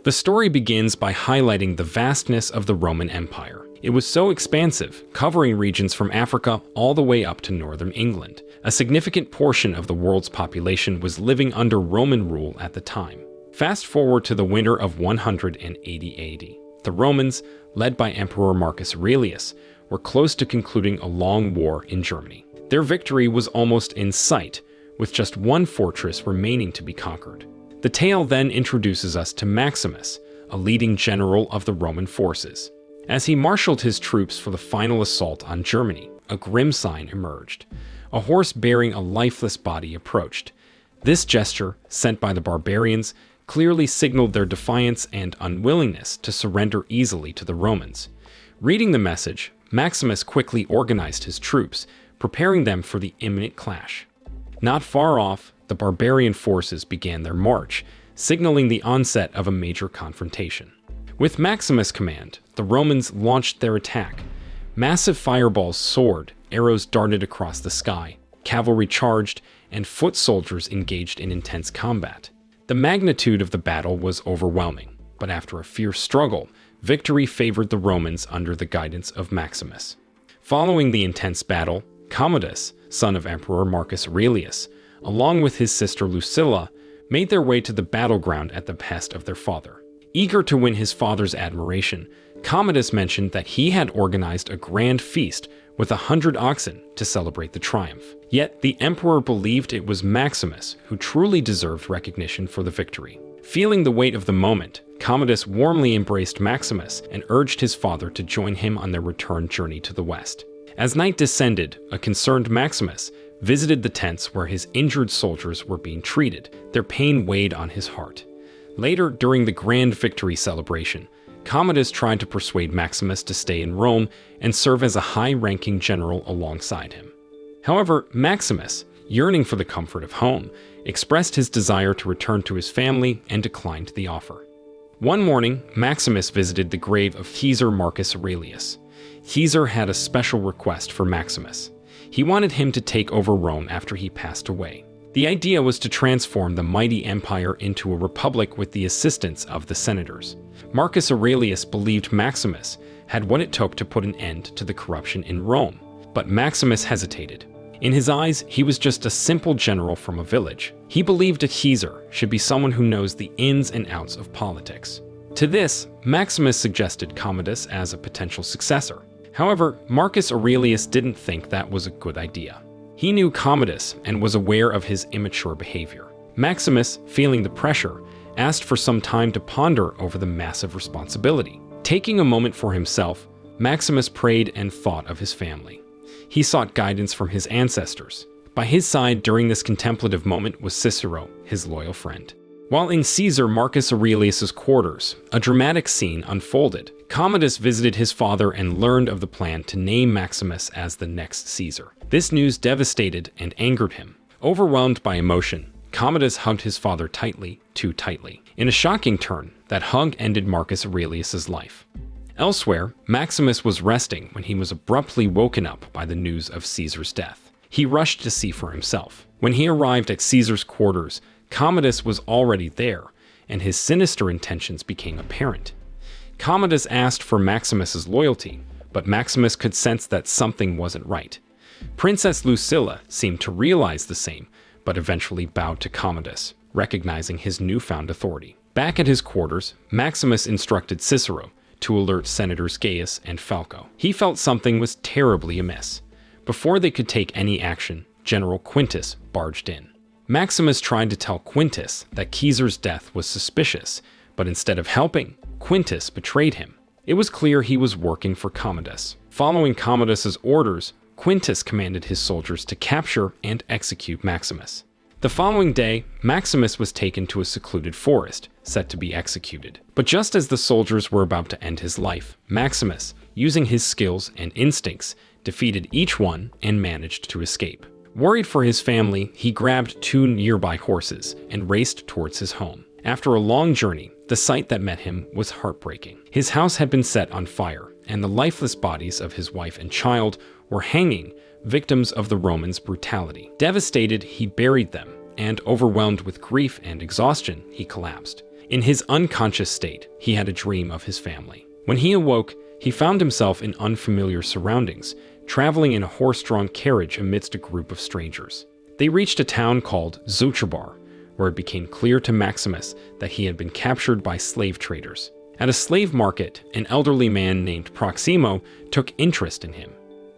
The story begins by highlighting the vastness of the Roman Empire. It was so expansive, covering regions from Africa all the way up to northern England. A significant portion of the world's population was living under Roman rule at the time. Fast forward to the winter of 180 AD. The Romans, led by Emperor Marcus Aurelius, were close to concluding a long war in Germany. Their victory was almost in sight, with just one fortress remaining to be conquered. The tale then introduces us to Maximus, a leading general of the Roman forces. As he marshaled his troops for the final assault on Germany, a grim sign emerged. A horse bearing a lifeless body approached. This gesture, sent by the barbarians, clearly signaled their defiance and unwillingness to surrender easily to the Romans. Reading the message, Maximus quickly organized his troops, preparing them for the imminent clash. Not far off, the barbarian forces began their march, signaling the onset of a major confrontation. With Maximus' command, the Romans launched their attack. Massive fireballs soared, arrows darted across the sky, cavalry charged, and foot soldiers engaged in intense combat. The magnitude of the battle was overwhelming, but after a fierce struggle, victory favored the Romans under the guidance of Maximus. Following the intense battle, Commodus, son of Emperor Marcus Aurelius, along with his sister Lucilla, made their way to the battleground at the behest of their father. Eager to win his father's admiration, Commodus mentioned that he had organized a grand feast with 100 oxen to celebrate the triumph. Yet the emperor believed it was Maximus who truly deserved recognition for the victory. Feeling the weight of the moment, Commodus warmly embraced Maximus and urged his father to join him on their return journey to the west. As night descended, a concerned Maximus visited the tents where his injured soldiers were being treated. Their pain weighed on his heart. Later, during the grand victory celebration, Commodus tried to persuade Maximus to stay in Rome and serve as a high-ranking general alongside him. However, Maximus, yearning for the comfort of home, expressed his desire to return to his family and declined the offer. One morning, Maximus visited the grave of Caesar Marcus Aurelius. Caesar had a special request for Maximus. He wanted him to take over Rome after he passed away. The idea was to transform the mighty empire into a republic with the assistance of the senators. Marcus Aurelius believed Maximus had what it took to put an end to the corruption in Rome, but Maximus hesitated. In his eyes, he was just a simple general from a village. He believed a Caesar should be someone who knows the ins and outs of politics. To this, Maximus suggested Commodus as a potential successor. However, Marcus Aurelius didn't think that was a good idea. He knew Commodus and was aware of his immature behavior. Maximus, feeling the pressure, asked for some time to ponder over the massive responsibility. Taking a moment for himself, Maximus prayed and thought of his family. He sought guidance from his ancestors. By his side during this contemplative moment was Cicero, his loyal friend. While in Caesar Marcus Aurelius's quarters, a dramatic scene unfolded. Commodus visited his father and learned of the plan to name Maximus as the next Caesar. This news devastated and angered him. Overwhelmed by emotion, Commodus hugged his father tightly, too tightly, in a shocking turn. That hug ended Marcus Aurelius's life. Elsewhere, Maximus was resting when he was abruptly woken up by the news of Caesar's death. He rushed to see for himself. When he arrived at Caesar's quarters, Commodus was already there, and his sinister intentions became apparent. Commodus asked for Maximus's loyalty, but Maximus could sense that something wasn't right. Princess Lucilla seemed to realize the same, but eventually bowed to Commodus, recognizing his newfound authority. Back at his quarters, Maximus instructed Cicero to alert Senators Gaius and Falco. He felt something was terribly amiss. Before they could take any action, General Quintus barged in. Maximus tried to tell Quintus that Caesar's death was suspicious, but instead of helping, Quintus betrayed him. It was clear he was working for Commodus. Following Commodus's orders, Quintus commanded his soldiers to capture and execute Maximus. The following day, Maximus was taken to a secluded forest, set to be executed. But just as the soldiers were about to end his life, Maximus, using his skills and instincts, defeated each one and managed to escape. Worried for his family, he grabbed 2 nearby horses and raced towards his home. After a long journey, the sight that met him was heartbreaking. His house had been set on fire, and the lifeless bodies of his wife and child were hanging, victims of the Romans' brutality. Devastated, he buried them, and overwhelmed with grief and exhaustion, he collapsed. In his unconscious state, he had a dream of his family. When he awoke, he found himself in unfamiliar surroundings, traveling in a horse-drawn carriage amidst a group of strangers. They reached a town called Zotrabar, where it became clear to Maximus that he had been captured by slave traders. At a slave market, an elderly man named Proximo took interest in him.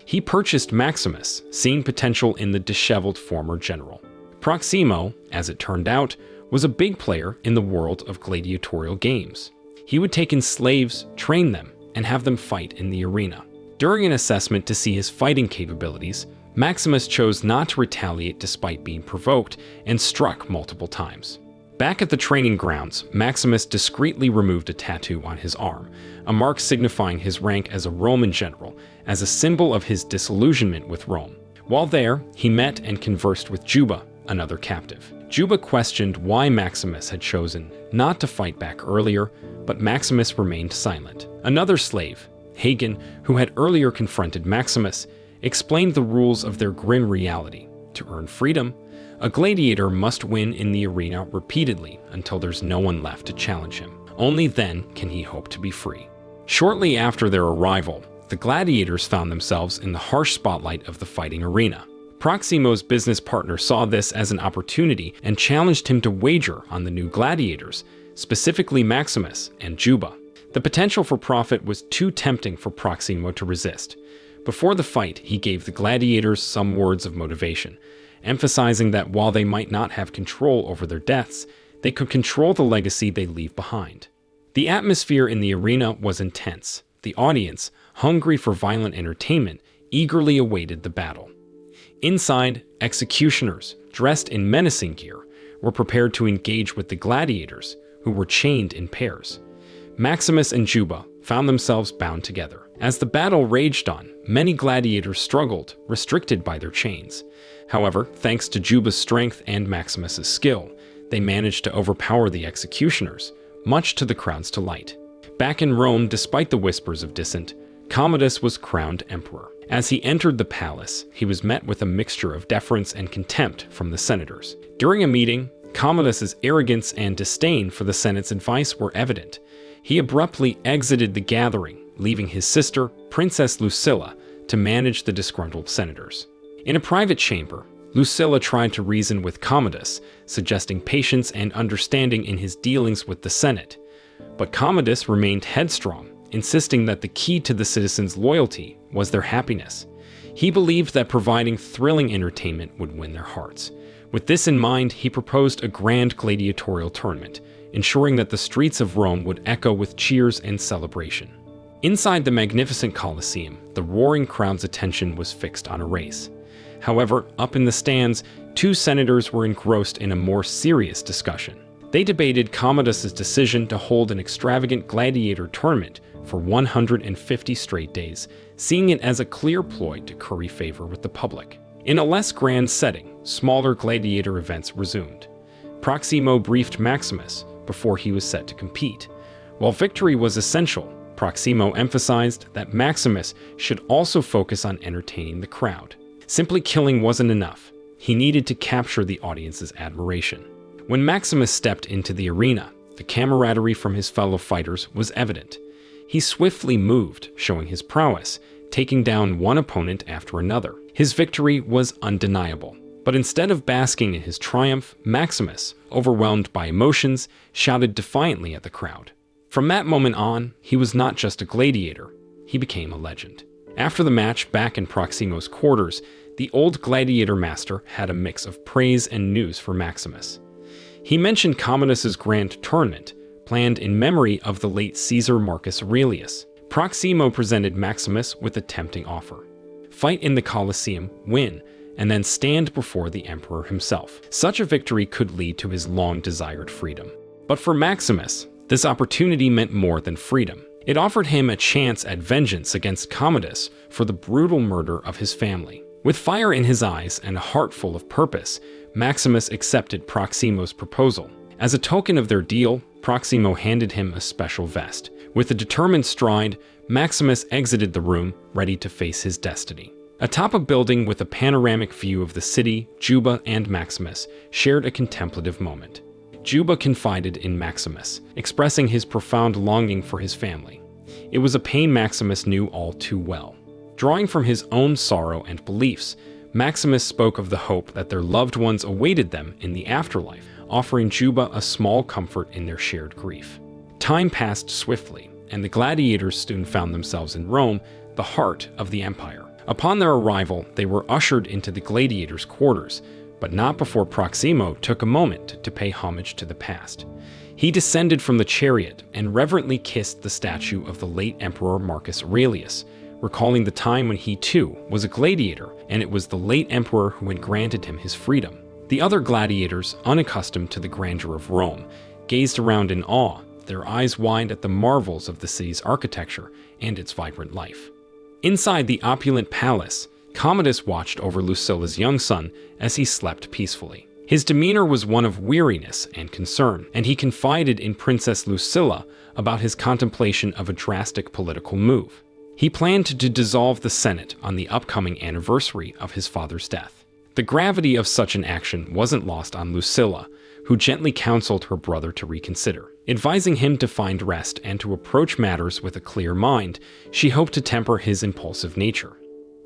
He purchased Maximus, seeing potential in the disheveled former general. Proximo, as it turned out, was a big player in the world of gladiatorial games. He would take in slaves, train them, and have them fight in the arena. During an assessment to see his fighting capabilities, Maximus chose not to retaliate despite being provoked and struck multiple times. Back at the training grounds, Maximus discreetly removed a tattoo on his arm, a mark signifying his rank as a Roman general, as a symbol of his disillusionment with Rome. While there, he met and conversed with Juba, another captive. Juba questioned why Maximus had chosen not to fight back earlier, but Maximus remained silent. Another slave, Hagen, who had earlier confronted Maximus, explained the rules of their grim reality. To earn freedom, a gladiator must win in the arena repeatedly until there's no one left to challenge him. Only then can he hope to be free. Shortly after their arrival, the gladiators found themselves in the harsh spotlight of the fighting arena. Proximo's business partner saw this as an opportunity and challenged him to wager on the new gladiators, specifically Maximus and Juba. The potential for profit was too tempting for Proximo to resist. Before the fight, he gave the gladiators some words of motivation, emphasizing that while they might not have control over their deaths, they could control the legacy they leave behind. The atmosphere in the arena was intense. The audience, hungry for violent entertainment, eagerly awaited the battle. Inside, executioners, dressed in menacing gear, were prepared to engage with the gladiators, who were chained in pairs. Maximus and Juba found themselves bound together. As the battle raged on, many gladiators struggled, restricted by their chains. However, thanks to Juba's strength and Maximus's skill, they managed to overpower the executioners, much to the crowd's delight. Back in Rome, despite the whispers of dissent, Commodus was crowned emperor. As he entered the palace, he was met with a mixture of deference and contempt from the senators. During a meeting, Commodus's arrogance and disdain for the Senate's advice were evident. He abruptly exited the gathering, leaving his sister, Princess Lucilla, to manage the disgruntled senators. In a private chamber, Lucilla tried to reason with Commodus, suggesting patience and understanding in his dealings with the Senate. But Commodus remained headstrong, insisting that the key to the citizens' loyalty was their happiness. He believed that providing thrilling entertainment would win their hearts. With this in mind, he proposed a grand gladiatorial tournament, ensuring that the streets of Rome would echo with cheers and celebration. Inside the magnificent Colosseum, the roaring crowd's attention was fixed on a race. However, up in the stands, two senators were engrossed in a more serious discussion. They debated Commodus's decision to hold an extravagant gladiator tournament for 150 straight days, seeing it as a clear ploy to curry favor with the public. In a less grand setting, smaller gladiator events resumed. Proximo briefed Maximus before he was set to compete. While victory was essential, Proximo emphasized that Maximus should also focus on entertaining the crowd. Simply killing wasn't enough. He needed to capture the audience's admiration. When Maximus stepped into the arena, the camaraderie from his fellow fighters was evident. He swiftly moved, showing his prowess, taking down one opponent after another. His victory was undeniable. But instead of basking in his triumph, Maximus, overwhelmed by emotions, shouted defiantly at the crowd. From that moment on, he was not just a gladiator, he became a legend. After the match, back in Proximo's quarters, the old gladiator master had a mix of praise and news for Maximus. He mentioned Commodus's grand tournament, planned in memory of the late Caesar Marcus Aurelius. Proximo presented Maximus with a tempting offer. Fight in the Colosseum, win, and then stand before the emperor himself. Such a victory could lead to his long-desired freedom. But for Maximus, this opportunity meant more than freedom. It offered him a chance at vengeance against Commodus for the brutal murder of his family. With fire in his eyes and a heart full of purpose, Maximus accepted Proximo's proposal. As a token of their deal, Proximo handed him a special vest. With a determined stride, Maximus exited the room, ready to face his destiny. Atop a building with a panoramic view of the city, Juba and Maximus shared a contemplative moment. Juba confided in Maximus, expressing his profound longing for his family. It was a pain Maximus knew all too well. Drawing from his own sorrow and beliefs, Maximus spoke of the hope that their loved ones awaited them in the afterlife, offering Juba a small comfort in their shared grief. Time passed swiftly, and the gladiators soon found themselves in Rome, the heart of the empire. Upon their arrival, they were ushered into the gladiators' quarters, but not before Proximo took a moment to pay homage to the past. He descended from the chariot and reverently kissed the statue of the late Emperor Marcus Aurelius, recalling the time when he too was a gladiator, and it was the late emperor who had granted him his freedom. The other gladiators, unaccustomed to the grandeur of Rome, gazed around in awe, their eyes wide at the marvels of the city's architecture and its vibrant life. Inside the opulent palace, Commodus watched over Lucilla's young son as he slept peacefully. His demeanor was one of weariness and concern, and he confided in Princess Lucilla about his contemplation of a drastic political move. He planned to dissolve the Senate on the upcoming anniversary of his father's death. The gravity of such an action wasn't lost on Lucilla, who gently counseled her brother to reconsider. Advising him to find rest and to approach matters with a clear mind, she hoped to temper his impulsive nature.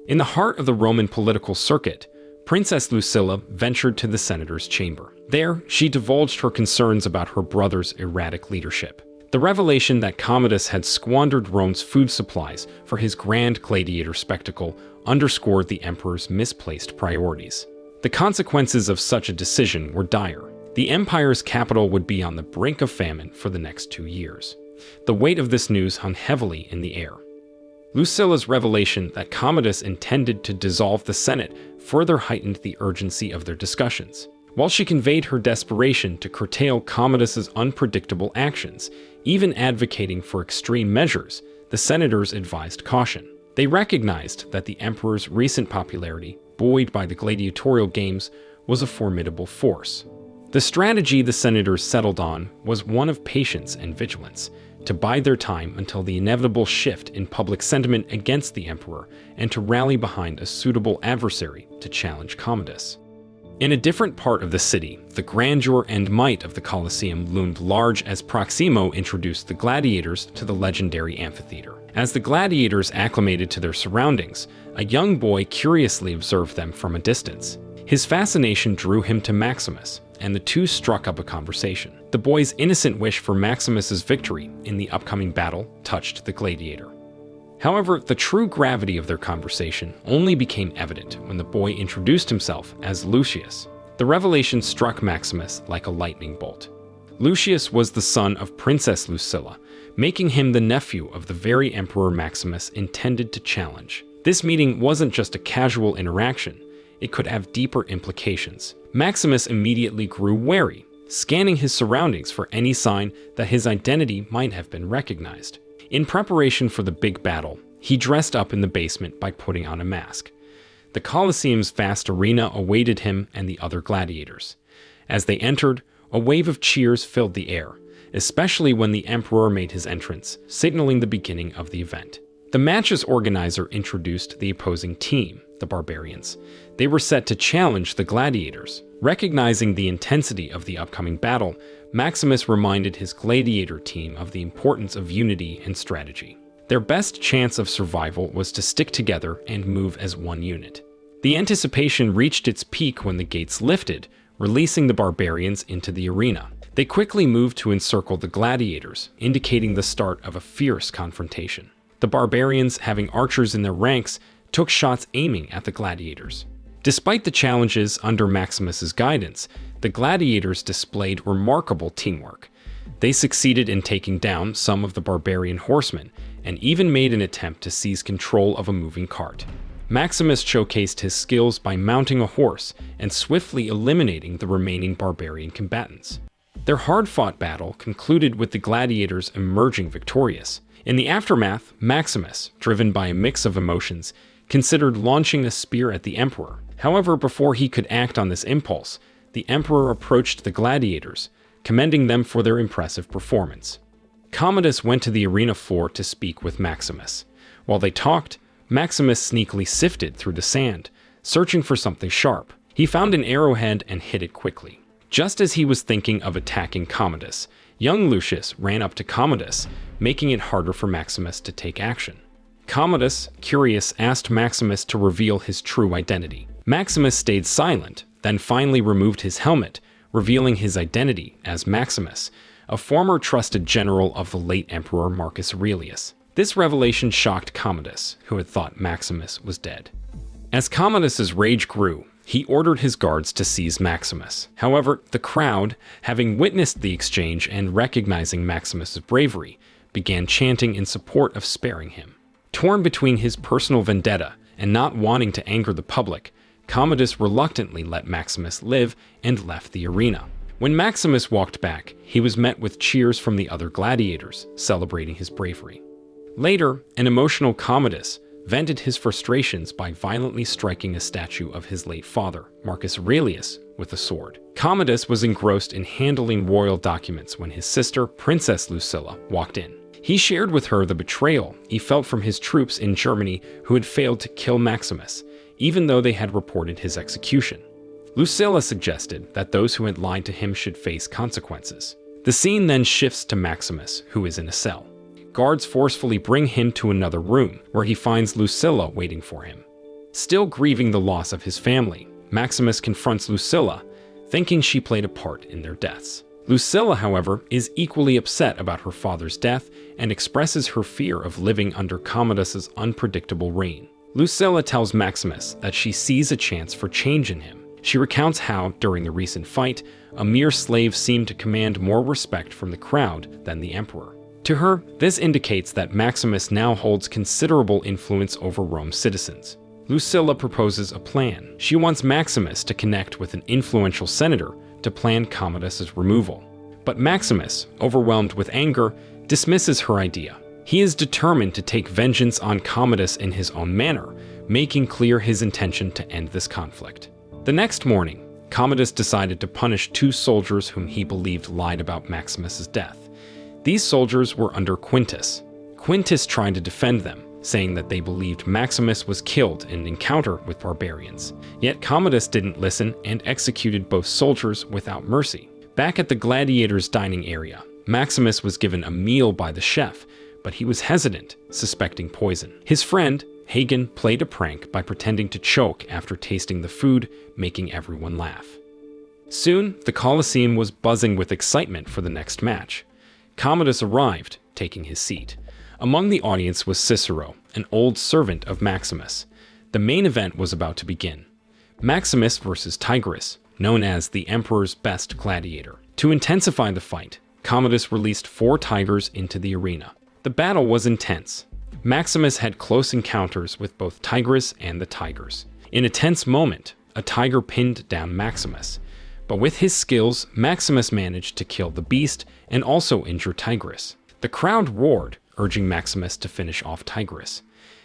In the heart of the Roman political circuit, Princess Lucilla ventured to the senator's chamber. There, she divulged her concerns about her brother's erratic leadership. The revelation that Commodus had squandered Rome's food supplies for his grand gladiator spectacle underscored the emperor's misplaced priorities. The consequences of such a decision were dire. The empire's capital would be on the brink of famine for the next 2 years. The weight of this news hung heavily in the air. Lucilla's revelation that Commodus intended to dissolve the Senate further heightened the urgency of their discussions. While she conveyed her desperation to curtail Commodus's unpredictable actions, even advocating for extreme measures, the senators advised caution. They recognized that the emperor's recent popularity, buoyed by the gladiatorial games, was a formidable force. The strategy the senators settled on was one of patience and vigilance, to bide their time until the inevitable shift in public sentiment against the emperor and to rally behind a suitable adversary to challenge Commodus. In a different part of the city, the grandeur and might of the Colosseum loomed large as Proximo introduced the gladiators to the legendary amphitheater. As the gladiators acclimated to their surroundings, a young boy curiously observed them from a distance. His fascination drew him to Maximus, and the two struck up a conversation. The boy's innocent wish for Maximus's victory in the upcoming battle touched the gladiator. However, the true gravity of their conversation only became evident when the boy introduced himself as Lucius. The revelation struck Maximus like a lightning bolt. Lucius was the son of Princess Lucilla, making him the nephew of the very Emperor Maximus intended to challenge. This meeting wasn't just a casual interaction, it could have deeper implications. Maximus immediately grew wary, scanning his surroundings for any sign that his identity might have been recognized. In preparation for the big battle, he dressed up in the basement by putting on a mask. The Colosseum's vast arena awaited him and the other gladiators. As they entered, a wave of cheers filled the air, especially when the emperor made his entrance, signaling the beginning of the event. The match's organizer introduced the opposing team, the barbarians. They were set to challenge the gladiators. Recognizing the intensity of the upcoming battle, Maximus reminded his gladiator team of the importance of unity and strategy. Their best chance of survival was to stick together and move as one unit. The anticipation reached its peak when the gates lifted, releasing the barbarians into the arena. They quickly moved to encircle the gladiators, indicating the start of a fierce confrontation. The barbarians, having archers in their ranks, took shots aiming at the gladiators. Despite the challenges under Maximus's guidance, the gladiators displayed remarkable teamwork. They succeeded in taking down some of the barbarian horsemen, and even made an attempt to seize control of a moving cart. Maximus showcased his skills by mounting a horse and swiftly eliminating the remaining barbarian combatants. Their hard-fought battle concluded with the gladiators emerging victorious. In the aftermath, Maximus, driven by a mix of emotions, considered launching a spear at the emperor. However, before he could act on this impulse, the emperor approached the gladiators, commending them for their impressive performance. Commodus went to the arena floor to speak with Maximus. While they talked, Maximus sneakily sifted through the sand, searching for something sharp. He found an arrowhead and hit it quickly. Just as he was thinking of attacking Commodus, young Lucius ran up to Commodus, making it harder for Maximus to take action. Commodus, curious, asked Maximus to reveal his true identity. Maximus stayed silent, then finally removed his helmet, revealing his identity as Maximus, a former trusted general of the late Emperor Marcus Aurelius. This revelation shocked Commodus, who had thought Maximus was dead. As Commodus's rage grew, he ordered his guards to seize Maximus. However, the crowd, having witnessed the exchange and recognizing Maximus's bravery, began chanting in support of sparing him. Torn between his personal vendetta and not wanting to anger the public, Commodus reluctantly let Maximus live and left the arena. When Maximus walked back, he was met with cheers from the other gladiators, celebrating his bravery. Later, an emotional Commodus vented his frustrations by violently striking a statue of his late father, Marcus Aurelius, with a sword. Commodus was engrossed in handling royal documents when his sister, Princess Lucilla, walked in. He shared with her the betrayal he felt from his troops in Germany who had failed to kill Maximus, even though they had reported his execution. Lucilla suggested that those who had lied to him should face consequences. The scene then shifts to Maximus, who is in a cell. Guards forcefully bring him to another room, where he finds Lucilla waiting for him. Still grieving the loss of his family, Maximus confronts Lucilla, thinking she played a part in their deaths. Lucilla, however, is equally upset about her father's death and expresses her fear of living under Commodus's unpredictable reign. Lucilla tells Maximus that she sees a chance for change in him. She recounts how, during the recent fight, a mere slave seemed to command more respect from the crowd than the emperor. To her, this indicates that Maximus now holds considerable influence over Rome's citizens. Lucilla proposes a plan. She wants Maximus to connect with an influential senator to plan Commodus's removal. But Maximus, overwhelmed with anger, dismisses her idea. He is determined to take vengeance on Commodus in his own manner, making clear his intention to end this conflict. The next morning, Commodus decided to punish 2 soldiers whom he believed lied about Maximus's death. These soldiers were under Quintus. Quintus tried to defend them, saying that they believed Maximus was killed in an encounter with barbarians. Yet Commodus didn't listen and executed both soldiers without mercy. Back at the gladiators' dining area, Maximus was given a meal by the chef, but he was hesitant, suspecting poison. His friend, Hagen, played a prank by pretending to choke after tasting the food, making everyone laugh. Soon, the Colosseum was buzzing with excitement for the next match. Commodus arrived, taking his seat. Among the audience was Cicero, an old servant of Maximus. The main event was about to begin. Maximus versus Tigranes, known as the Emperor's best gladiator. To intensify the fight, Commodus released 4 tigers into the arena. The battle was intense. Maximus had close encounters with both Tigranes and the tigers. In a tense moment, a tiger pinned down Maximus. But with his skills, Maximus managed to kill the beast and also injure Tigranes. The crowd roared, urging Maximus to finish off Tigranes.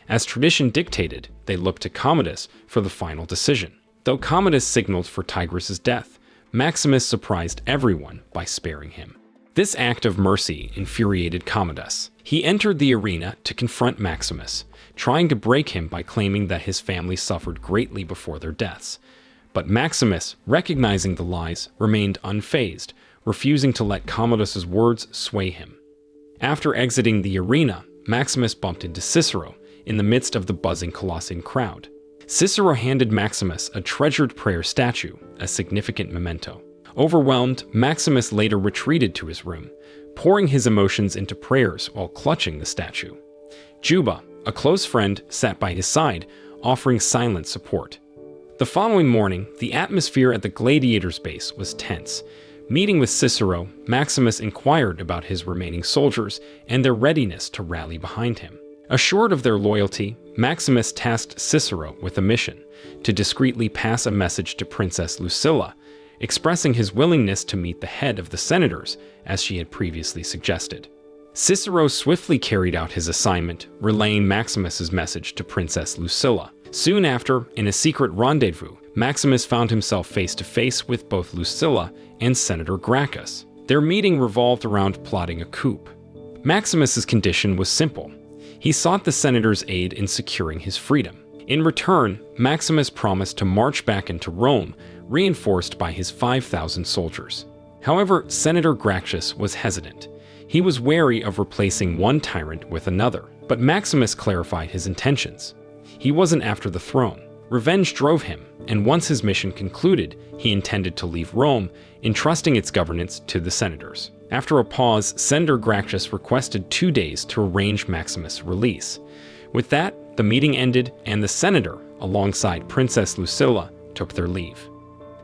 As tradition dictated, they looked to Commodus for the final decision. Though Commodus signaled for Tigranes' death, Maximus surprised everyone by sparing him. This act of mercy infuriated Commodus. He entered the arena to confront Maximus, trying to break him by claiming that his family suffered greatly before their deaths. But Maximus, recognizing the lies, remained unfazed, refusing to let Commodus's words sway him. After exiting the arena, Maximus bumped into Cicero in the midst of the buzzing Colossian crowd. Cicero handed Maximus a treasured prayer statue, a significant memento. Overwhelmed, Maximus later retreated to his room, pouring his emotions into prayers while clutching the statue. Juba, a close friend, sat by his side, offering silent support. The following morning, the atmosphere at the gladiators' base was tense. Meeting with Cicero, Maximus inquired about his remaining soldiers and their readiness to rally behind him. Assured of their loyalty, Maximus tasked Cicero with a mission to discreetly pass a message to Princess Lucilla, expressing his willingness to meet the head of the senators, as she had previously suggested. Cicero swiftly carried out his assignment, relaying Maximus's message to Princess Lucilla. Soon after, in a secret rendezvous, Maximus found himself face-to-face with both Lucilla and Senator Gracchus. Their meeting revolved around plotting a coup. Maximus's condition was simple. He sought the senator's aid in securing his freedom. In return, Maximus promised to march back into Rome, reinforced by his 5,000 soldiers. However, Senator Gracchus was hesitant. He was wary of replacing one tyrant with another, but Maximus clarified his intentions. He wasn't after the throne. Revenge drove him, and once his mission concluded, he intended to leave Rome, entrusting its governance to the senators. After a pause, Senator Gracchus requested 2 days to arrange Maximus' release. With that, the meeting ended, and the senator, alongside Princess Lucilla, took their leave.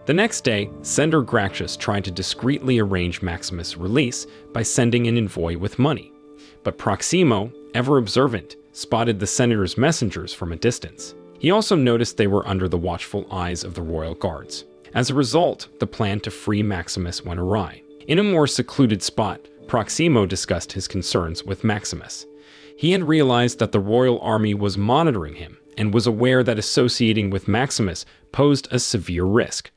The next day, Senator Gracchus tried to discreetly arrange Maximus' release by sending an envoy with money. But Proximo, ever observant, spotted the senator's messengers from a distance. He also noticed they were under the watchful eyes of the royal guards. As a result, the plan to free Maximus went awry. In a more secluded spot, Proximo discussed his concerns with Maximus. He had realized that the royal army was monitoring him and was aware that associating with Maximus posed a severe risk.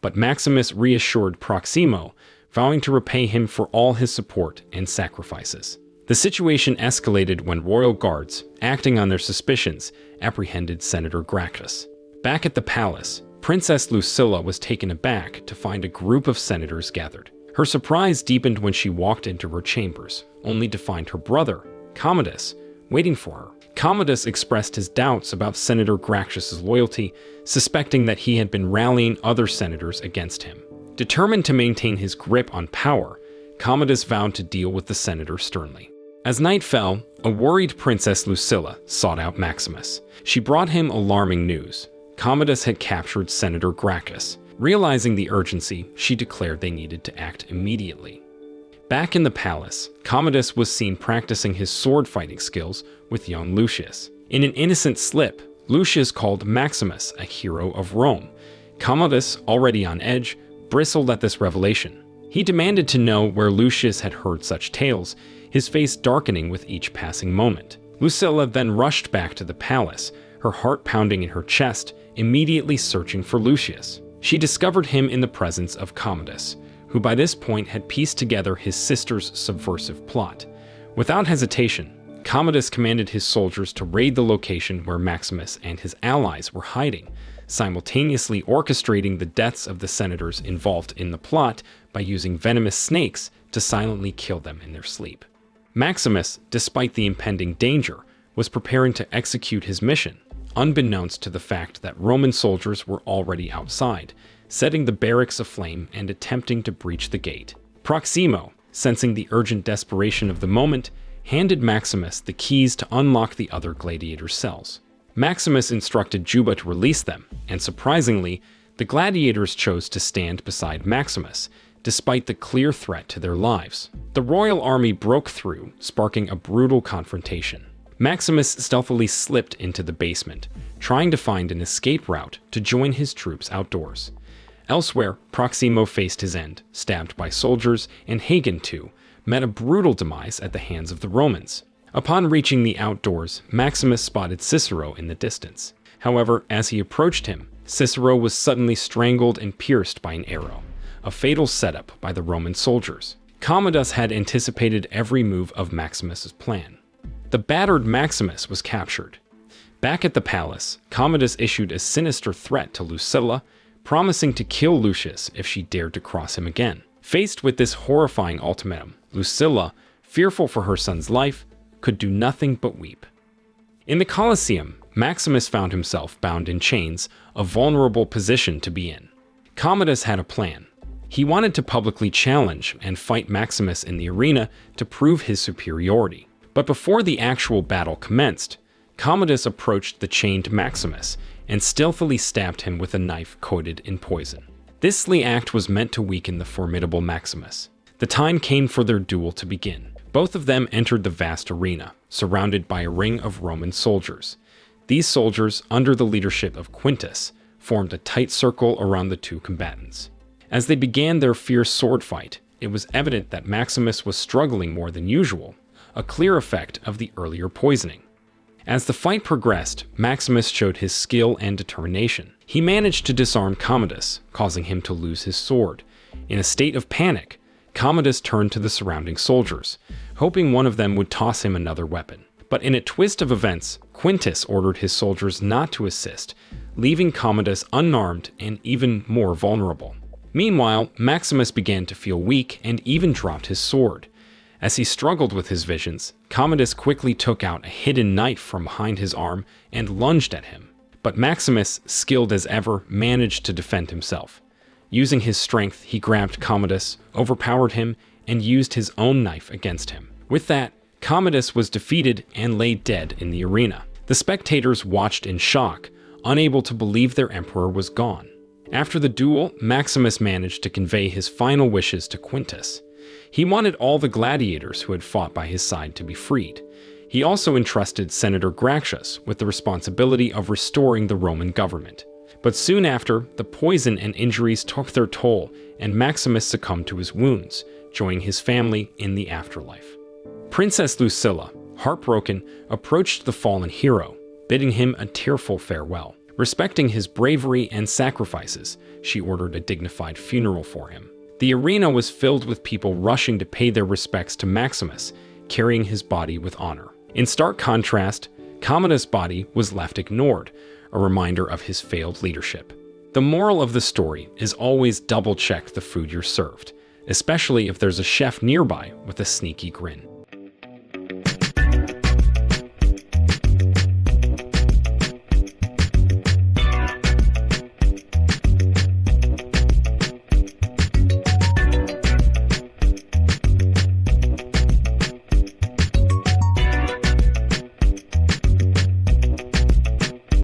But Maximus reassured Proximo, vowing to repay him for all his support and sacrifices. The situation escalated when royal guards, acting on their suspicions, apprehended Senator Gracchus. Back at the palace, Princess Lucilla was taken aback to find a group of senators gathered. Her surprise deepened when she walked into her chambers, only to find her brother, Commodus, waiting for her. Commodus expressed his doubts about Senator Gracchus's loyalty, suspecting that he had been rallying other senators against him. Determined to maintain his grip on power, Commodus vowed to deal with the senator sternly. As night fell, a worried Princess Lucilla sought out Maximus. She brought him alarming news. Commodus had captured Senator Gracchus. Realizing the urgency, she declared they needed to act immediately. Back in the palace, Commodus was seen practicing his sword-fighting skills with young Lucius. In an innocent slip, Lucius called Maximus a hero of Rome. Commodus, already on edge, bristled at this revelation. He demanded to know where Lucius had heard such tales, his face darkening with each passing moment. Lucilla then rushed back to the palace, her heart pounding in her chest, immediately searching for Lucius. She discovered him in the presence of Commodus, who by this point had pieced together his sister's subversive plot. Without hesitation, Commodus commanded his soldiers to raid the location where Maximus and his allies were hiding, simultaneously orchestrating the deaths of the senators involved in the plot by using venomous snakes to silently kill them in their sleep. Maximus, despite the impending danger, was preparing to execute his mission, unbeknownst to the fact that Roman soldiers were already outside, setting the barracks aflame and attempting to breach the gate. Proximo, sensing the urgent desperation of the moment, handed Maximus the keys to unlock the other gladiator cells. Maximus instructed Juba to release them, and surprisingly, the gladiators chose to stand beside Maximus, despite the clear threat to their lives. The royal army broke through, sparking a brutal confrontation. Maximus stealthily slipped into the basement, trying to find an escape route to join his troops outdoors. Elsewhere, Proximo faced his end, stabbed by soldiers, and Hagen, too, met a brutal demise at the hands of the Romans. Upon reaching the outdoors, Maximus spotted Cicero in the distance. However, as he approached him, Cicero was suddenly strangled and pierced by an arrow, a fatal setup by the Roman soldiers. Commodus had anticipated every move of Maximus's plan. The battered Maximus was captured. Back at the palace, Commodus issued a sinister threat to Lucilla, promising to kill Lucius if she dared to cross him again. Faced with this horrifying ultimatum, Lucilla, fearful for her son's life, could do nothing but weep. In the Colosseum, Maximus found himself bound in chains, a vulnerable position to be in. Commodus had a plan. He wanted to publicly challenge and fight Maximus in the arena to prove his superiority. But before the actual battle commenced, Commodus approached the chained Maximus and stealthily stabbed him with a knife coated in poison. This sly act was meant to weaken the formidable Maximus. The time came for their duel to begin. Both of them entered the vast arena, surrounded by a ring of Roman soldiers. These soldiers, under the leadership of Quintus, formed a tight circle around the two combatants. As they began their fierce sword fight, it was evident that Maximus was struggling more than usual, a clear effect of the earlier poisoning. As the fight progressed, Maximus showed his skill and determination. He managed to disarm Commodus, causing him to lose his sword. In a state of panic, Commodus turned to the surrounding soldiers, hoping one of them would toss him another weapon. But in a twist of events, Quintus ordered his soldiers not to assist, leaving Commodus unarmed and even more vulnerable. Meanwhile, Maximus began to feel weak and even dropped his sword. As he struggled with his visions, Commodus quickly took out a hidden knife from behind his arm and lunged at him. But Maximus, skilled as ever, managed to defend himself. Using his strength, he grabbed Commodus, overpowered him, and used his own knife against him. With that, Commodus was defeated and lay dead in the arena. The spectators watched in shock, unable to believe their emperor was gone. After the duel, Maximus managed to convey his final wishes to Quintus. He wanted all the gladiators who had fought by his side to be freed. He also entrusted Senator Gracchus with the responsibility of restoring the Roman government. But soon after, the poison and injuries took their toll, and Maximus succumbed to his wounds, joining his family in the afterlife. Princess Lucilla, heartbroken, approached the fallen hero, bidding him a tearful farewell. Respecting his bravery and sacrifices, she ordered a dignified funeral for him. The arena was filled with people rushing to pay their respects to Maximus, carrying his body with honor. In stark contrast, Commodus' body was left ignored, a reminder of his failed leadership. The moral of the story is always double-check the food you're served, especially if there's a chef nearby with a sneaky grin.